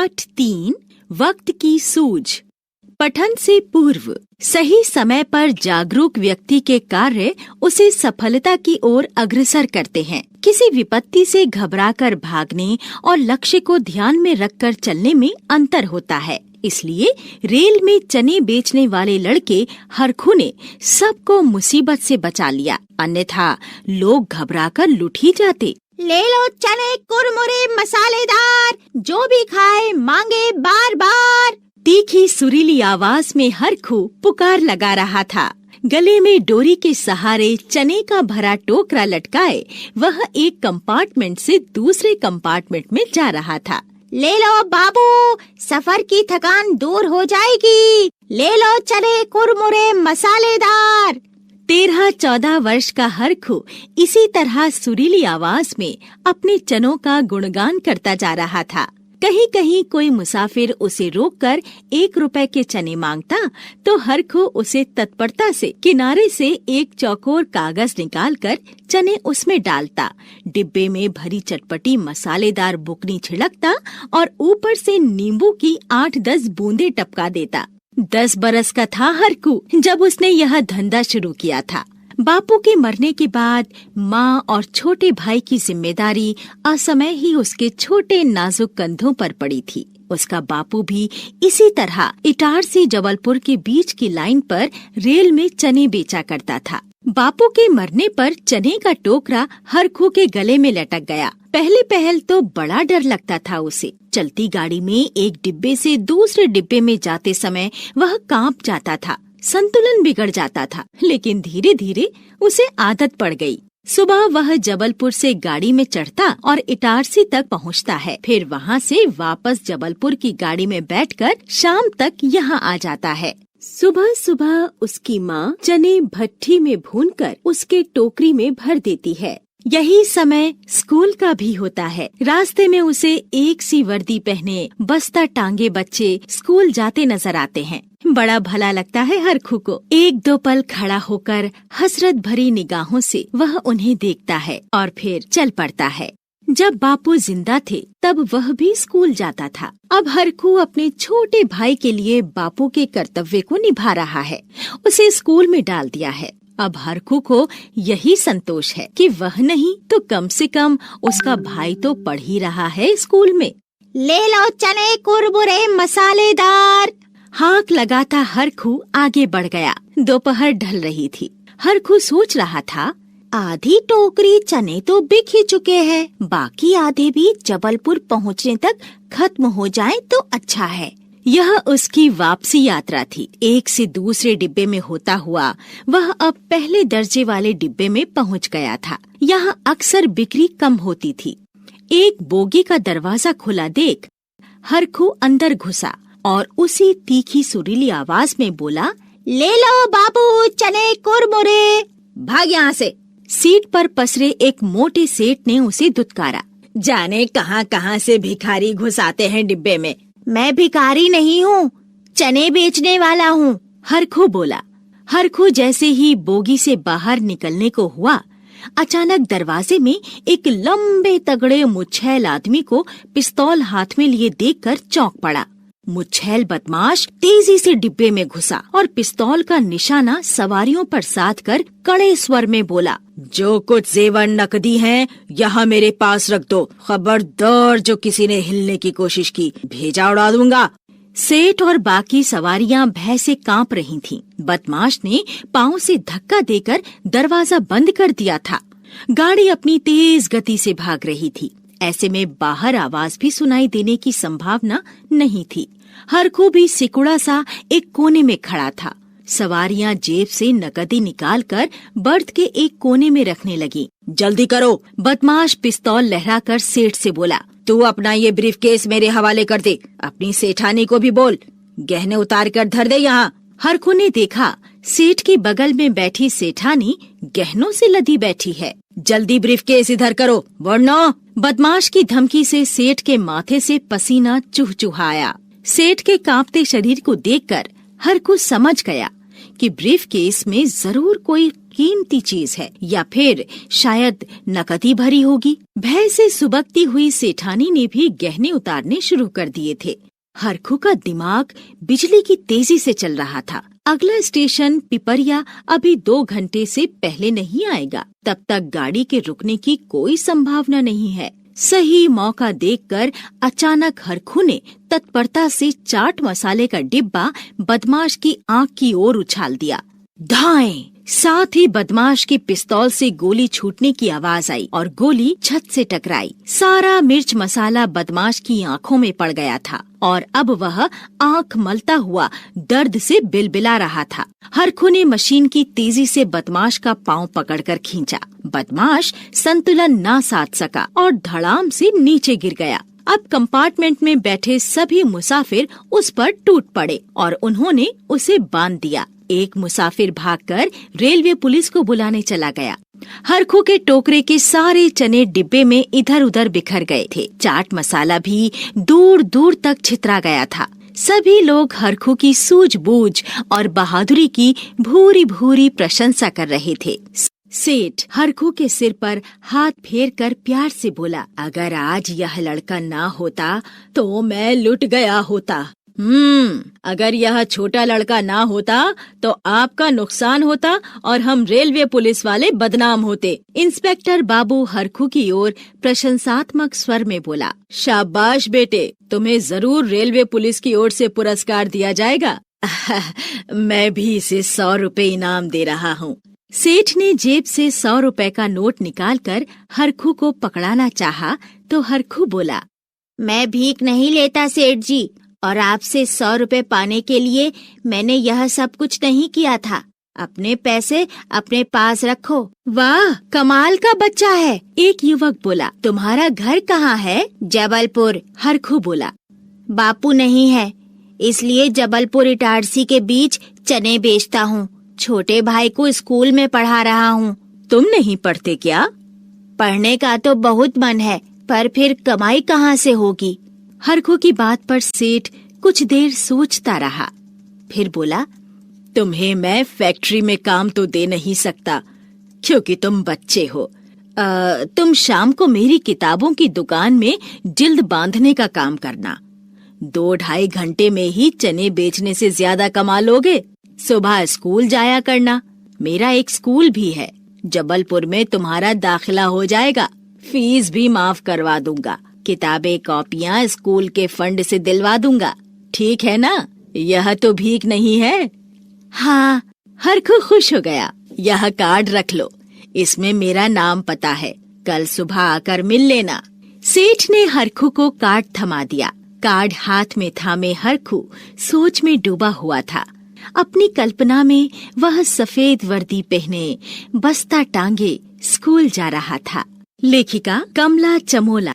पाठ 3 वक्त की सूझ। पठन से पूर्व सही समय पर जागरूक व्यक्ति के कार्य उसे सफलता की ओर अग्रसर करते हैं। किसी विपत्ति से घबराकर भागने और लक्ष्य को ध्यान में रखकर चलने में अंतर होता है। इसलिए रेल में चने बेचने वाले लड़के हरखू ने सबको मुसीबत से बचा लिया, अन्यथा लोग घबराकर लुट ही जाते। ले लो चने कुरमुरे मसालेदार, जो भी खाए मांगे बार बार। तीखी सुरीली आवाज में हरखू पुकार लगा रहा था। गले में डोरी के सहारे चने का भरा टोकरा लटकाए वह एक कंपार्टमेंट से दूसरे कंपार्टमेंट में जा रहा था। ले लो बाबू, सफर की थकान दूर हो जाएगी। ले लो चने कुरमुरे मसालेदार। 13-14 वर्ष का हरखू इसी तरह सुरीली आवाज में अपने चनों का गुणगान करता जा रहा था। कहीं कहीं कोई मुसाफिर उसे रोककर 1 रुपए के चने मांगता तो हरखू उसे तत्परता से किनारे से एक चौकोर कागज निकालकर चने उसमें डालता, डिब्बे में भरी चटपटी मसालेदार बुकनी छिड़कता और ऊपर से नींबू की 8-10 बूंदें टपका देता। 10 बरस का था हरखू जब उसने यह धंधा शुरू किया था। बापू के मरने के बाद माँ और छोटे भाई की जिम्मेदारी असमय ही उसके छोटे नाजुक कंधों पर पड़ी थी। उसका बापू भी इसी तरह इटार से जबलपुर के बीच की लाइन पर रेल में चने बेचा करता था। बापू के मरने पर चने का टोकरा हरखू के गले में लटक गया। पहल तो बड़ा डर लगता था उसे। चलती गाड़ी में एक डिब्बे से दूसरे डिब्बे में जाते समय वह कांप जाता था, संतुलन बिगड़ जाता था, लेकिन धीरे धीरे उसे आदत पड़ गई। सुबह वह जबलपुर से गाड़ी में चढ़ता और इटारसी तक पहुंचता है, फिर वहां से वापस जबलपुर की गाड़ी में बैठकर शाम तक यहाँ आ जाता है। सुबह सुबह उसकी माँ चने भट्ठी में भूनकर उसके टोकरी में भर देती है। यही समय स्कूल का भी होता है। रास्ते में उसे एक सी वर्दी पहने बस्ता टांगे बच्चे स्कूल जाते नजर आते हैं। बड़ा भला लगता है हरखू को। 1-2 पल खड़ा होकर हसरत भरी निगाहों से वह उन्हें देखता है और फिर चल पड़ता है। जब बापू जिंदा थे तब वह भी स्कूल जाता था। अब हरखू अपने छोटे भाई के लिए बापू के कर्तव्य को निभा रहा है। उसे स्कूल में डाल दिया है। अब हरखू को यही संतोष है कि वह नहीं तो कम से कम उसका भाई तो पढ़ ही रहा है स्कूल में। ले लो चने कुरमुरे मसालेदार। हाथ लगाता हरखू आगे बढ़ गया। दोपहर ढल रही थी। हरखू सोच रहा था, आधी टोकरी चने तो बिक ही चुके हैं, बाकी आधे भी जबलपुर पहुंचने तक खत्म हो जाएं तो अच्छा है। यह उसकी वापसी यात्रा थी। एक से दूसरे डिब्बे में होता हुआ वह अब पहले दर्जे वाले डिब्बे में पहुंच गया था। यहाँ अक्सर बिक्री कम होती थी। एक बोगी का दरवाजा खुला देख हरखू अंदर घुसा और उसी तीखी सुरीली आवाज में बोला, ले लो बाबू चने कुरमुरे। भाग यहाँ से। सीट पर पसरे एक मोटे सेठ ने उसे दुत्कारा। जाने कहां से भिखारी घुसाते हैं डिब्बे में। मैं भिखारी नहीं हूँ, चने बेचने वाला हूँ, हरखू बोला। हरखू जैसे ही बोगी से बाहर निकलने को हुआ, अचानक दरवाजे में एक लंबे तगड़े मुच्छैल आदमी को पिस्तौल हाथ में लिए देखकर चौंक पड़ा। मुच्छैल बदमाश तेजी से डिब्बे में घुसा और पिस्तौल का निशाना सवारियों पर साध कर कड़े स्वर में बोला, जो कुछ जेवर नकदी हैं यहाँ मेरे पास रख दो। खबरदार जो किसी ने हिलने की कोशिश की, भेजा उड़ा दूंगा। सेठ और बाकी सवारियां भय से कांप रही थीं। बदमाश ने पांव से धक्का देकर दरवाजा बंद कर दिया था। गाड़ी अपनी तेज गति से भाग रही थी। ऐसे में बाहर आवाज भी सुनाई देने की संभावना नहीं थी। हरखू भी सिकुड़ा सा एक कोने में खड़ा था। सवारियां जेब से नकदी निकालकर बर्थ के एक कोने में रखने लगी। जल्दी करो, बदमाश पिस्तौल लहराकर सेठ से बोला। तू अपना ये ब्रीफकेस मेरे हवाले कर दे। अपनी सेठानी को भी बोल, गहने उतार कर धर दे यहाँ। हरखू ने देखा सेठ की बगल में बैठी सेठानी गहनों से लदी बैठी है। जल्दी ब्रीफकेस इधर करो वरना। बदमाश की धमकी से सेठ के माथे से पसीना चुहचुहाया। सेठ के कांपते शरीर को देखकर हरखू समझ गया कि ब्रीफकेस में जरूर कोई कीमती चीज है या फिर शायद नकदी भरी होगी। भय से सुबकती हुई सेठानी ने भी गहने उतारने शुरू कर दिए थे। हरखू का दिमाग बिजली की तेजी से चल रहा था। अगला स्टेशन पिपरिया अभी 2 घंटे से पहले नहीं आएगा। तब तक गाड़ी के रुकने की कोई संभावना नहीं है। सही मौका देखकर अचानक हरखू ने तत्परता से चाट मसाले का डिब्बा बदमाश की आंख की ओर उछाल दिया। धाएं! साथ ही बदमाश के पिस्तौल से गोली छूटने की आवाज आई और गोली छत से टकराई। सारा मिर्च मसाला बदमाश की आंखों में पड़ गया था और अब वह आंख मलता हुआ दर्द से बिलबिला रहा था। हरखू ने मशीन की तेजी से बदमाश का पांव पकड़कर खींचा। बदमाश संतुलन ना साध सका और धड़ाम से नीचे गिर गया। अब कंपार्टमेंट में बैठे सभी मुसाफिर उस पर टूट पड़े और उन्होंने उसे बांध दिया। एक मुसाफिर भागकर रेलवे पुलिस को बुलाने चला गया। हरखू के टोकरे के सारे चने डिब्बे में इधर उधर बिखर गए थे। चाट मसाला भी दूर दूर तक छितरा गया था। सभी लोग हरखू की सूझबूझ और बहादुरी की भूरी भूरी प्रशंसा कर रहे थे। सेठ हरखू के सिर पर हाथ फेरकर प्यार से बोला, अगर आज यह लड़का ना होता तो मैं लुट गया होता। अगर यह छोटा लड़का ना होता तो आपका नुकसान होता और हम रेलवे पुलिस वाले बदनाम होते। इंस्पेक्टर बाबू हरखू की ओर प्रशंसात्मक स्वर में बोला, शाबाश बेटे, तुम्हें जरूर रेलवे पुलिस की ओर से पुरस्कार दिया जाएगा। मैं भी इसे 100 रुपए इनाम दे रहा हूँ। सेठ ने जेब से 100 रुपए का नोट निकालकर हरखू को पकड़ाना चाहा तो हरखू बोला, मैं भीख नहीं लेता सेठ जी, और आपसे 100 रुपए पाने के लिए मैंने यह सब कुछ नहीं किया था। अपने पैसे अपने पास रखो। वाह, कमाल का बच्चा है। एक युवक बोला, तुम्हारा घर कहाँ है? जबलपुर। हरखू बोला, बापू नहीं है, इसलिए जबलपुर इटारसी के बीच चने बेचता हूँ। छोटे भाई को स्कूल में पढ़ा रहा हूँ। तुम नहीं पढ़ते क्या? पढ़ने का तो बहुत मन है, पर फिर कमाई कहाँ से होगी? हरखू की बात पर सेठ कुछ देर सोचता रहा, फिर बोला, तुम्हें मैं फैक्ट्री में काम तो दे नहीं सकता क्योंकि तुम बच्चे हो। तुम शाम को मेरी किताबों की दुकान में जिल्द बांधने का काम करना। 2-2.5 घंटे में ही चने बेचने से ज्यादा कमा लोगे। सुबह स्कूल जाया करना। मेरा एक स्कूल भी है, जबलपुर में तुम्हारा दाखिला हो जाएगा। फीस भी माफ करवा दूंगा। किताबें कॉपियाँ स्कूल के फंड से दिलवा दूंगा। ठीक है ना? यह तो भीख नहीं है। हाँ। हरखू खुश हो गया। यह कार्ड रख लो, इसमें मेरा नाम पता है। कल सुबह आकर मिल लेना। सेठ ने हरखू को कार्ड थमा दिया। कार्ड हाथ में थामे हरखू सोच में डूबा हुआ था। अपनी कल्पना में वह सफेद वर्दी पहने बस्ता टांगे स्कूल जा रहा था। लेखिका कमला चमोला।